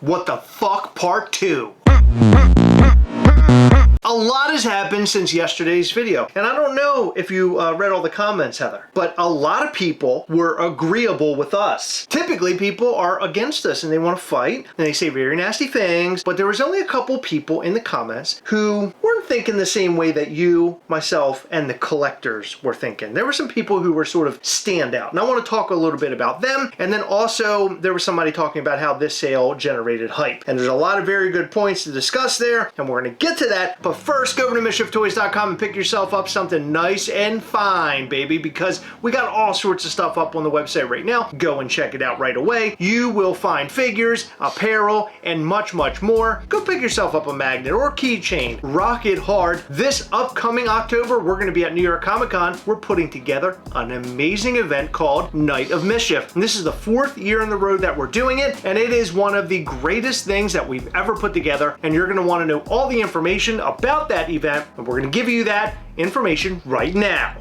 What the fuck, part 2. A lot has happened since yesterday's video, and I don't know if you read all the comments, Heather, but a lot of people were agreeable with us. Typically, people are against us and they want to fight, and they say very nasty things, but there was only a couple people in the comments who weren't thinking the same way that you, myself, and the collectors were thinking. There were some people who were sort of standout, and I want to talk a little bit about them, and then also there was somebody talking about how this sale generated hype, and there's a lot of very good points to discuss there, and we're going to get to that, but first, go over to MISCHIEFtoys.com and pick yourself up something nice and fine, baby, because we got all sorts of stuff up on the website right now. Go and check it out right away. You will find figures, apparel, and much, much more. Go pick yourself up a magnet or keychain. Rock it hard. This upcoming October, we're going to be at New York Comic Con. We're putting together an amazing event called Night of Mischief. And this is the 4th year in the road that we're doing it, and it is one of the greatest things that we've ever put together, and you're going to want to know all the information about that event, and we're going to give you that information right now.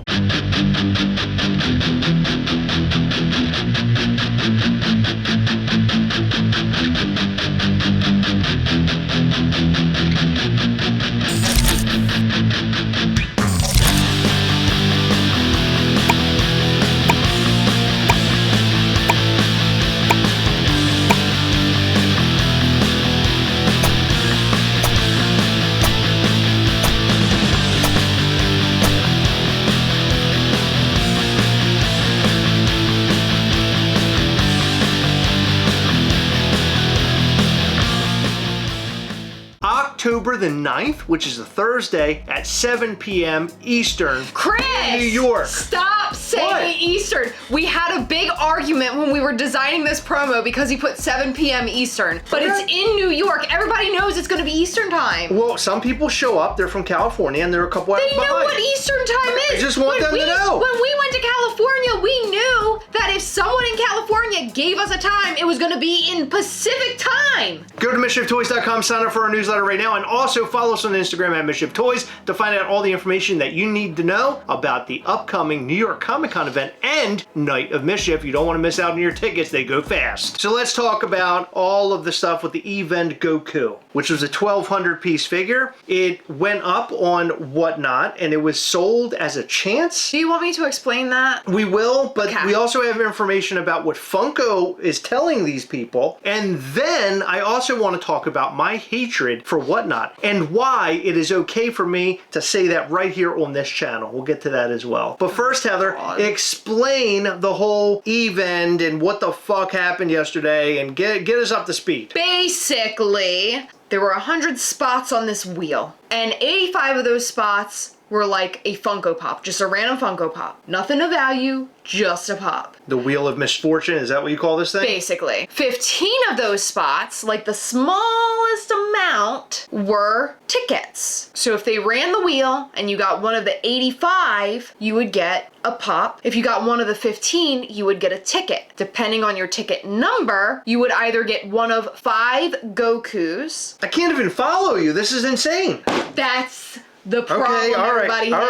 October the 9th, which is a Thursday at 7 p.m. Eastern. Chris! In New York. Stop saying What? Eastern. We had a big argument when we were designing this promo because he put 7 p.m. Eastern. But Okay. it's in New York. Everybody knows it's going to be Eastern time. Well, some people show up, they're from California, and they're a couple hours They behind. know what Eastern time is. I just want them to know. When we went to California, we knew that if someone in California gave us a time, it was going to be in Pacific time. Go to MISCHIEFtoys.com, sign up for our newsletter right now, and also follow us on Instagram at MISCHIEFtoys to find out all the information that you need to know about the upcoming New York Comic Con event and Night of Mischief. You don't want to miss out on your tickets, they go fast. So let's talk about all of the stuff with the event Goku, which was a 1,200 piece figure. It went up on Whatnot, and it was sold as a chance. Do you want me to explain that? We will, but Okay. we also have information about what Funko is telling these people. And then I also want to talk about my hatred for Whatnot and why it is okay for me to say that right here on this channel. We'll get to that as well. But first, Heather, God. explain the whole event and what the fuck happened yesterday and get us up to speed. Basically, there were 100 spots on this wheel, and 85 of those spots were like a Funko Pop, just a random Funko Pop. Nothing of value, just a pop. The Wheel of Misfortune, is that what you call this thing? Basically. 15 of those spots, like the smallest amount, were tickets. So if they ran the wheel and you got one of the 85, you would get a pop. If you got one of the 15, you would get a ticket. Depending on your ticket number, you would either get one of 5 Gokus. I can't even follow you. This is insane. That's the problem all right, everybody all right,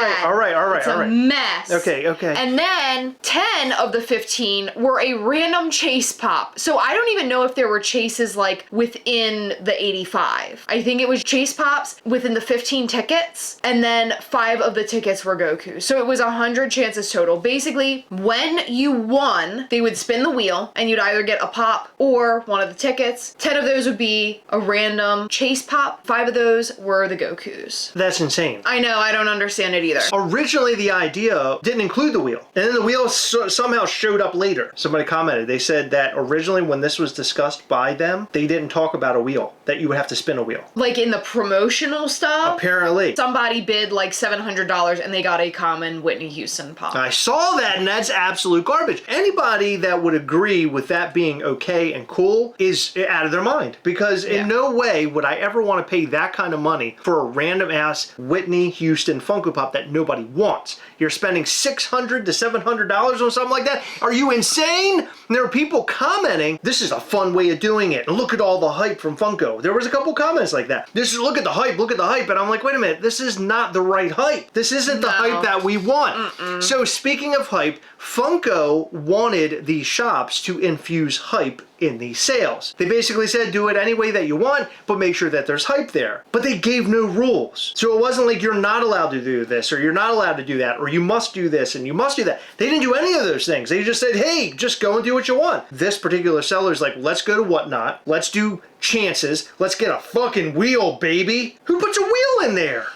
had. all right. It's a mess. Okay. And then 10 of the 15 were a random chase pop. So I don't even know if there were chases like within the 85. I think it was chase pops within the 15 tickets, and then 5 of the tickets were Goku. So it was 100 chances total. Basically, when you won, they would spin the wheel and you'd either get a pop or one of the tickets. 10 of those would be a random chase pop. 5 of those were the Gokus. That's insane. I know, I don't understand it either. Originally, the idea didn't include the wheel, and then the wheel somehow showed up later. Somebody commented, they said that originally when this was discussed by them, they didn't talk about a wheel, that you would have to spin a wheel. Like in the promotional stuff, Apparently. somebody bid like $700 and they got a common Whitney Houston pop. I saw that, and that's absolute garbage. Anybody that would agree with that being okay and cool is out of their mind, because in no way would I ever want to pay that kind of money for a random ass Whitney Houston Funko Pop that nobody wants. You're spending $600 to $700 on something like that? Are you insane? And there are people commenting, this is a fun way of doing it. And look at all the hype from Funko. There was a couple comments like that. Look at the hype, look at the hype. And I'm like, wait a minute, this is not the right hype. This isn't the hype that we want. So speaking of hype, Funko wanted these shops to infuse hype in these sales. They basically said do it any way that you want, but make sure that there's hype there. But they gave no rules. So it wasn't like you're not allowed to do this, or you're not allowed to do that, or you must do this and you must do that. They didn't do any of those things. They just said, hey, just go and do what you want. This particular seller's like, let's go to Whatnot, let's do chances, let's get a fucking wheel, baby. Who puts a wheel in there?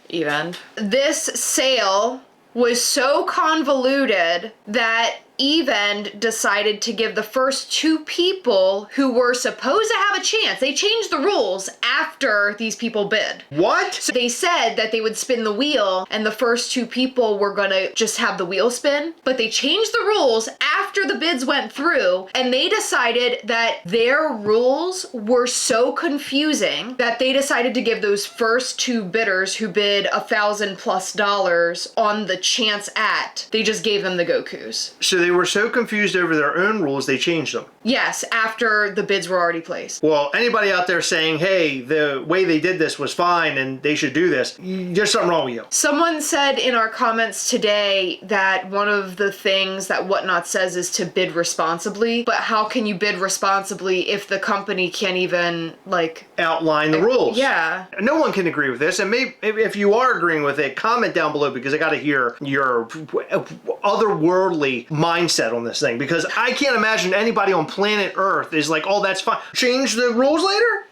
Evend. This sale was so convoluted that Evend decided to give the first 2 people who were supposed to have a chance. They changed the rules after these people bid. What? So they said that they would spin the wheel and the first 2 people were gonna just have the wheel spin, but they changed the rules after the bids went through, and they decided that their rules were so confusing that they decided to give those first 2 bidders who bid $1,000+ on the chance at, they just gave them the Gokus. So they were so confused over their own rules, they changed them. Yes, after the bids were already placed. Well, anybody out there saying, hey, the way they did this was fine and they should do this, there's something wrong with you. Someone said in our comments today that one of the things that Whatnot says is to bid responsibly, but how can you bid responsibly if the company can't even, like... outline the rules. Yeah. No one can agree with this, and maybe if you are agreeing with it, comment down below, because I gotta hear your otherworldly mindset on this thing, because I can't imagine anybody on planet Earth is like, oh, that's fine. Change the rules later?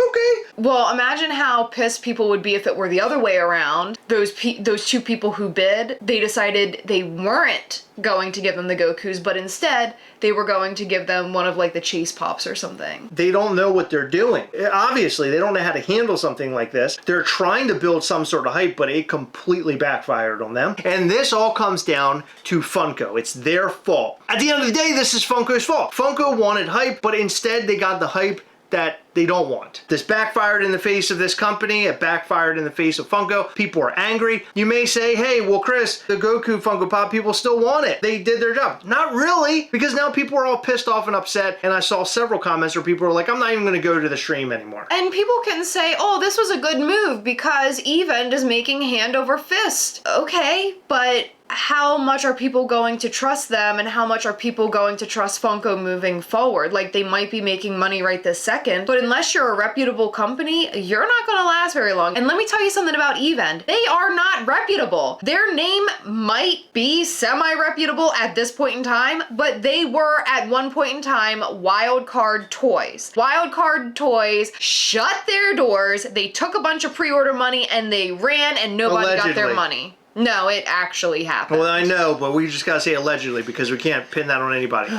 Okay. Well, imagine how pissed people would be if it were the other way around. Those 2 people who bid, they decided they weren't going to give them the Gokus, but instead they were going to give them one of like the Chase Pops or something. They don't know what they're doing. Obviously, they don't know how to handle something like this. They're trying to build some sort of hype, but it completely backfired on them. And this all comes down to Funko. It's their fault. At the end of the day, this is Funko's fault. Funko wanted hype, but instead they got the hype that they don't want. This backfired in the face of this company. It backfired in the face of Funko. People are angry. You may say, hey, well, Chris, the Goku Funko Pop, people still want it. They did their job. Not really, because now people are all pissed off and upset, and I saw several comments where people are like, I'm not even gonna go to the stream anymore. And people can say, oh, this was a good move because Evend is making hand over fist. Okay, but how much are people going to trust them, and how much are people going to trust Funko moving forward? Like, they might be making money right this second, but unless you're a reputable company, you're not gonna last very long. And let me tell you something about Evend. They are not reputable. Their name might be semi-reputable at this point in time, but they were at one point in time Wildcard Toys. Wildcard Toys shut their doors, they took a bunch of pre-order money, and they ran, and nobody got their money. No, it actually happened. Well, I know, but we just gotta say allegedly, because we can't pin that on anybody.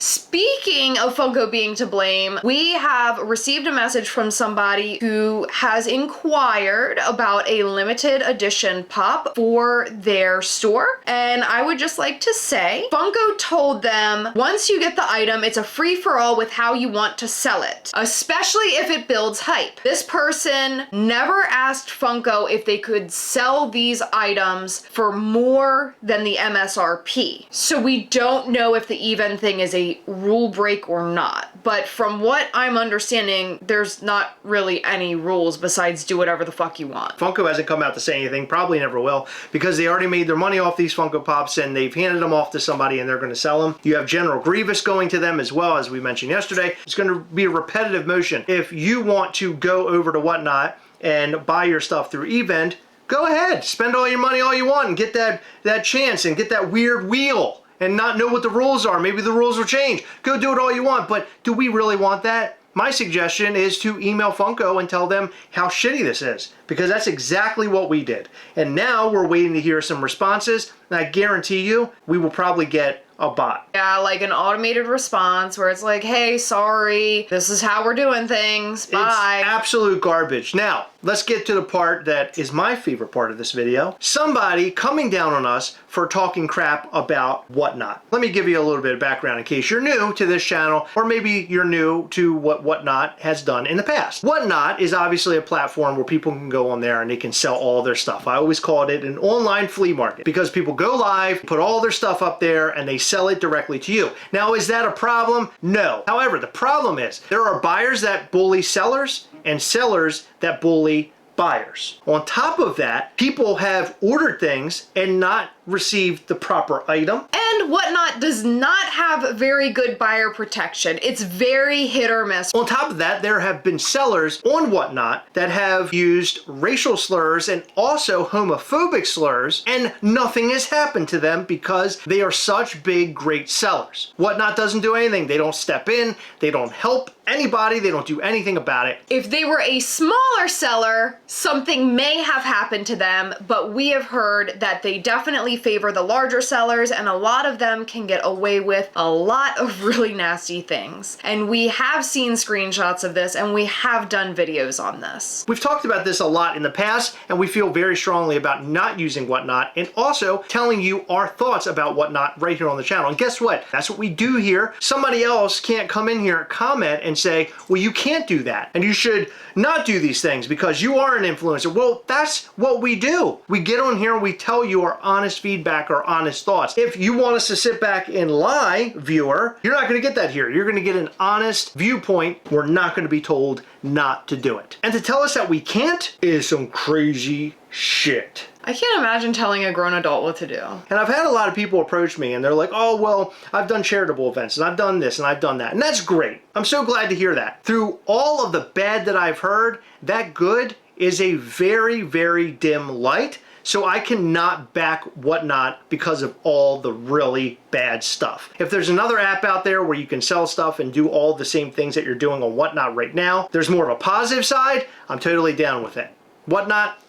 Speaking of Funko being to blame, we have received a message from somebody who has inquired about a limited edition pop for their store. And I would just like to say, Funko told them, once you get the item, it's a free-for-all with how you want to sell it, especially if it builds hype. This person never asked Funko if they could sell these items for more than the MSRP. So we don't know if the Evend thing is a rule break or not. But from what I'm understanding, there's not really any rules besides do whatever the fuck you want. Funko hasn't come out to say anything, probably never will, because they already made their money off these Funko Pops and they've handed them off to somebody and they're going to sell them. You have General Grievous going to them as well, as we mentioned yesterday. It's going to be a repetitive motion. If you want to go over to Whatnot and buy your stuff through Evend, go ahead, spend all your money all you want and get that chance and get that weird wheel and not know what the rules are. Maybe the rules will change. Go do it all you want, but do we really want that? My suggestion is to email Funko and tell them how shitty this is, because that's exactly what we did. And now we're waiting to hear some responses, and I guarantee you we will probably get a bot. Yeah, like an automated response where it's like, hey, sorry, this is how we're doing things, bye. It's absolute garbage. Now, let's get to the part that is my favorite part of this video. Somebody coming down on us for talking crap about Whatnot. Let me give you a little bit of background in case you're new to this channel, or maybe you're new to what Whatnot has done in the past. Whatnot is obviously a platform where people can go on there and they can sell all their stuff. I always called it an online flea market, because people go live, put all their stuff up there, and they sell it directly to you. Now, is that a problem? No. However, the problem is there are buyers that bully sellers and sellers that bully buyers. On top of that, people have ordered things and not received the proper item. And Whatnot does not have very good buyer protection. It's very hit or miss. On top of that, there have been sellers on Whatnot that have used racial slurs and also homophobic slurs, and nothing has happened to them because they are such big, great sellers. Whatnot doesn't do anything. They don't step in. They don't help anybody. They don't do anything about it. If they were a smaller seller, something may have happened to them, but we have heard that they definitely favor the larger sellers, and a lot of them can get away with a lot of really nasty things. And we have seen screenshots of this, and we have done videos on this. We've talked about this a lot in the past, and we feel very strongly about not using Whatnot, and also telling you our thoughts about Whatnot right here on the channel. And guess what? That's what we do here. Somebody else can't come in here and comment and say, well, you can't do that, and you should not do these things because you are an influencer. Well, that's what we do. We get on here and we tell you our honest feedback, our honest thoughts. If you want us to sit back and lie, viewer, you're not going to get that here. You're going to get an honest viewpoint. We're not going to be told not to do it. And to tell us that we can't is some crazy shit. I can't imagine telling a grown adult what to do. And I've had a lot of people approach me and they're like, oh, well, I've done charitable events and I've done this and I've done that. And that's great. I'm so glad to hear that. Through all of the bad that I've heard, that good is a very, very dim light. So I cannot back Whatnot because of all the really bad stuff. If there's another app out there where you can sell stuff and do all the same things that you're doing on Whatnot right now, there's more of a positive side, I'm totally down with it. Whatnot,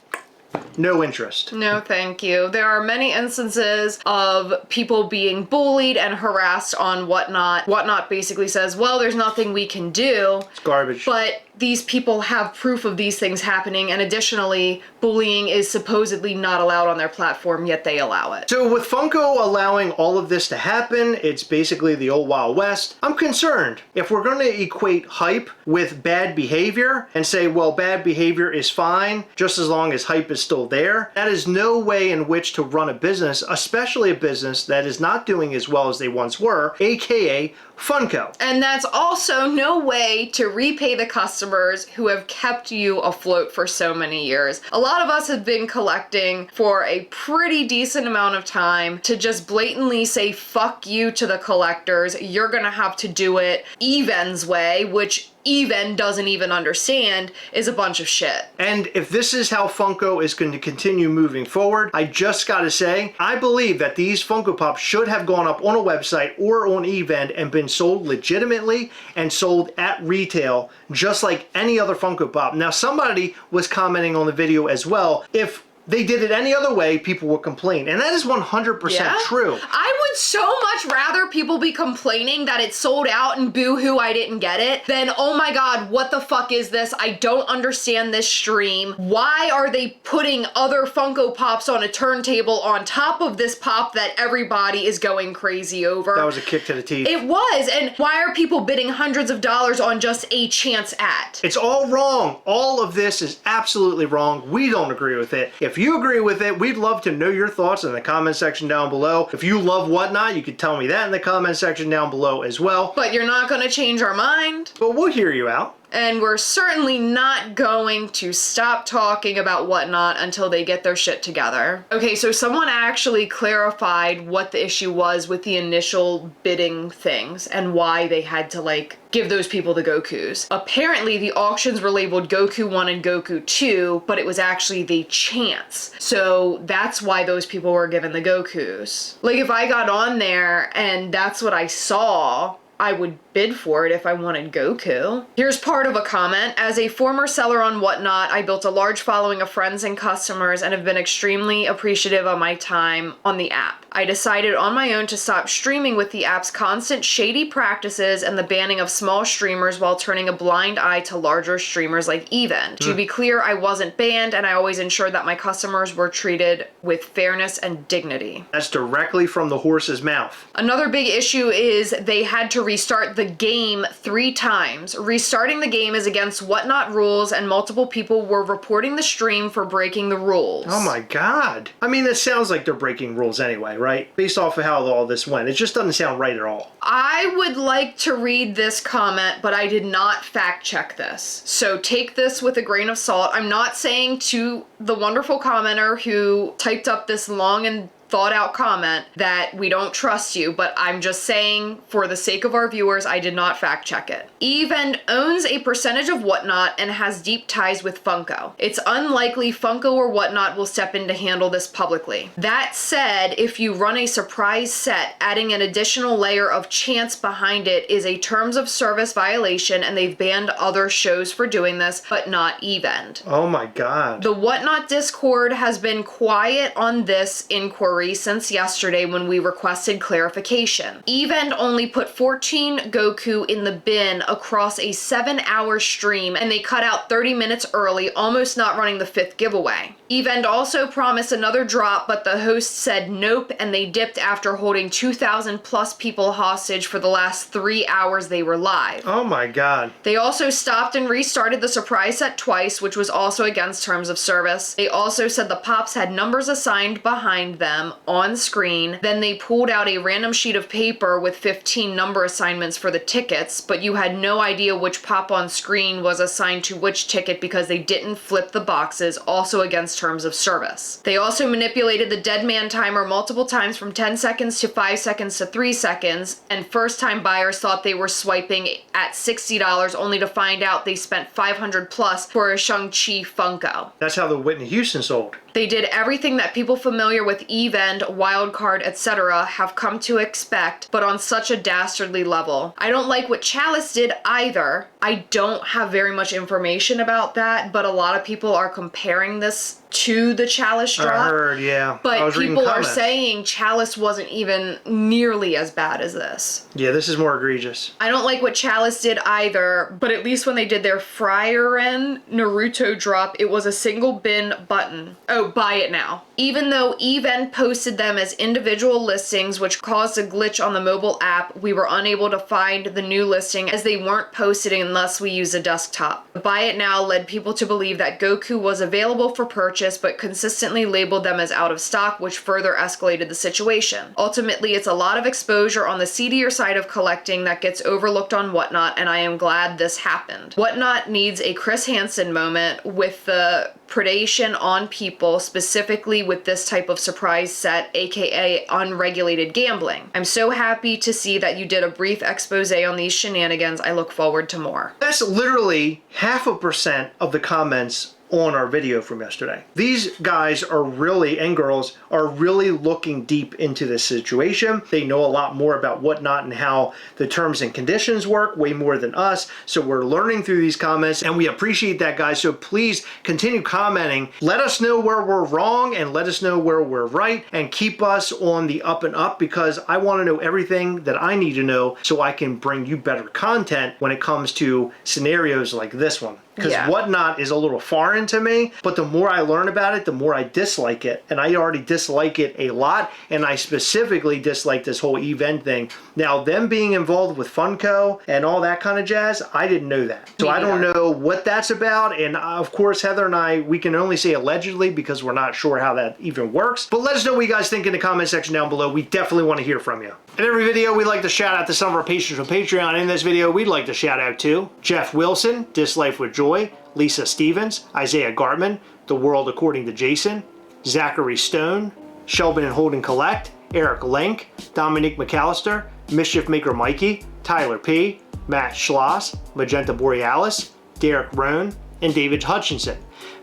no interest. No, thank you. There are many instances of people being bullied and harassed on Whatnot. Whatnot basically says, well, there's nothing we can do. It's garbage. But these people have proof of these things happening, and additionally, bullying is supposedly not allowed on their platform, yet they allow it. So with Funko allowing all of this to happen, it's basically the old Wild West. I'm concerned. If we're going to equate hype with bad behavior and say, well, bad behavior is fine, just as long as hype is still there, that is no way in which to run a business, especially a business that is not doing as well as they once were, aka Funko. And that's also no way to repay the customers who have kept you afloat for so many years. A lot of us have been collecting for a pretty decent amount of time. To just blatantly say fuck you to the collectors, you're gonna have to do it Even's way, which Even doesn't even understand, is a bunch of shit. And if this is how Funko is going to continue moving forward, I just gotta say, I believe that these Funko Pops should have gone up on a website or on eVend and been sold legitimately and sold at retail, just like any other Funko Pop. Now, somebody was commenting on the video as well, if they did it any other way, people would complain. And that is 100% true. I would so much rather people be complaining that it's sold out and boo-hoo I didn't get it than, oh my god, what the fuck is this? I don't understand this stream. Why are they putting other Funko Pops on a turntable on top of this pop that everybody is going crazy over? That was a kick to the teeth. It was, and why are people bidding hundreds of dollars on just a chance at? It's all wrong. All of this is absolutely wrong. We don't agree with it. If you agree with it, we'd love to know your thoughts in the comment section down below. If you love Whatnot, you could tell me that in the comment section down below as well. But you're not gonna change our mind. But we'll hear you out. And we're certainly not going to stop talking about Whatnot until they get their shit together. Okay, so someone actually clarified what the issue was with the initial bidding things and why they had to, like, give those people the Gokus. Apparently, the auctions were labeled Goku 1 and Goku 2, but it was actually the chance. So that's why those people were given the Gokus. Like, if I got on there and that's what I saw, I would bid for it if I wanted Goku. Here's part of a comment. As a former seller on Whatnot, I built a large following of friends and customers and have been extremely appreciative of my time on the app. I decided on my own to stop streaming with the app's constant shady practices and the banning of small streamers while turning a blind eye to larger streamers like Even. To be clear, I wasn't banned and I always ensured that my customers were treated with fairness and dignity. That's directly from the horse's mouth. Another big issue is they had to restart the game 3 times. Restarting the game is against Whatnot rules and multiple people were reporting the stream for breaking the rules. Oh my god. I mean, it sounds like they're breaking rules anyway, right? Based off of how all this went. It just doesn't sound right at all. I would like to read this comment, but I did not fact check this. So take this with a grain of salt. I'm not saying to the wonderful commenter who typed up this long and thought out comment that we don't trust you, but I'm just saying for the sake of our viewers, I did not fact check it. Evend owns a percentage of Whatnot and has deep ties with Funko. It's unlikely Funko or Whatnot will step in to handle this publicly. That said, if you run a surprise set, adding an additional layer of chance behind it is a terms of service violation, and they've banned other shows for doing this, but not Evend. Oh my God. The Whatnot Discord has been quiet on this inquiry since yesterday when we requested clarification. Evend only put 14 Goku in the bin across a 7-hour stream, and they cut out 30 minutes early, almost not running the 5th giveaway. Evend also promised another drop, but the host said nope, and they dipped after holding 2,000 plus people hostage for the last 3 hours they were live. Oh my God. They also stopped and restarted the surprise set twice, which was also against terms of service. They also said the pops had numbers assigned behind them on screen. Then they pulled out a random sheet of paper with 15 number assignments for the tickets, but you had no idea which pop on screen was assigned to which ticket because they didn't flip the boxes, also against terms of service. They also manipulated the dead man timer multiple times from 10 seconds to 5 seconds to 3 seconds, and first-time buyers thought they were swiping at $60 only to find out they spent $500 plus for a Shang-Chi Funko. That's how the Whitney Houston sold. They did everything that people familiar with Evend, Wildcard, etc. have come to expect, but on such a dastardly level. I don't like what Chalice did either. I don't have very much information about that, but a lot of people are comparing this to the Chalice drop. I heard, yeah. But people are saying Chalice wasn't even nearly as bad as this. Yeah, this is more egregious. I don't like what Chalice did either, but at least when they did their Frieren Naruto drop, it was a single bin button. Oh, buy it now. Even though Evend posted them as individual listings, which caused a glitch on the mobile app, we were unable to find the new listing as they weren't posted unless we use a desktop. Buy it now led people to believe that Goku was available for purchase, but consistently labeled them as out of stock, which further escalated the situation. Ultimately, it's a lot of exposure on the seedier side of collecting that gets overlooked on Whatnot, and I am glad this happened. Whatnot needs a Chris Hansen moment with the predation on people, specifically with this type of surprise set, aka unregulated gambling. I'm so happy to see that you did a brief expose on these shenanigans. I look forward to more. That's literally 0.5% of the comments on our video from yesterday. These guys are really, and girls, are really looking deep into this situation. They know a lot more about Whatnot and how the terms and conditions work, way more than us. So we're learning through these comments, and we appreciate that, guys. So please continue commenting. Let us know where we're wrong and let us know where we're right, and keep us on the up and up, because I want to know everything that I need to know so I can bring you better content when it comes to scenarios like this one. Because Whatnot is a little foreign to me, but the more I learn about it, the more I dislike it. And I already dislike it a lot, and I specifically dislike this whole Evend thing. Now, them being involved with Funko and all that kind of jazz, I didn't know that. So I don't know what that's about, and of course, Heather and I, we can only say allegedly because we're not sure how that even works. But let us know what you guys think in the comment section down below. We definitely want to hear from you. In every video, we like to shout out to some of our patrons on Patreon. In this video, we'd like to shout out to Jeff Wilson, This Life with Joy, Lisa Stevens, Isaiah Gartman, The World According to Jason, Zachary Stone, Shelby and Holden Collect, Eric Link, Dominique McAllister, Mischief Maker Mikey, Tyler P., Matt Schloss, Magenta Borealis, Derek Rohn, and David Hutchinson.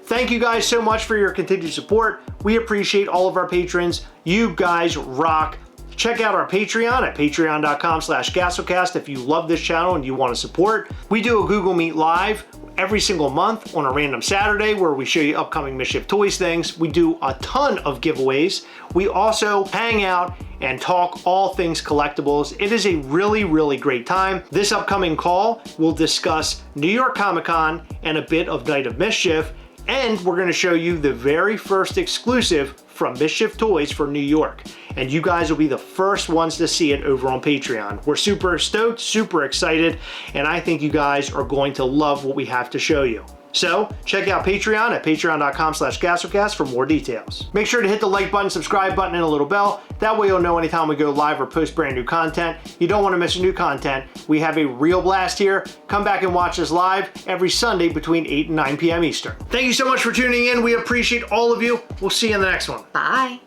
Thank you guys so much for your continued support. We appreciate all of our patrons. You guys rock. Check out our Patreon at patreon.com/Gastlecast if you love this channel and you want to support. We do a Google Meet Live every single month on a random Saturday where we show you upcoming Mischief Toys things. We do a ton of giveaways. We also hang out and talk all things collectibles. It is a really, really great time. This upcoming call will discuss New York Comic Con and a bit of Night of Mischief, and we're going to show you the very first exclusive from Mischief Toys for New York. And you guys will be the first ones to see it over on Patreon. We're super stoked, super excited, and I think you guys are going to love what we have to show you. So check out Patreon at patreon.com/Gastlecast for more details. Make sure to hit the like button, subscribe button, and a little bell. That way you'll know anytime we go live or post brand new content. You don't want to miss new content. We have a real blast here. Come back and watch us live every Sunday between 8 and 9 p.m. Eastern. Thank you so much for tuning in. We appreciate all of you. We'll see you in the next one. Bye.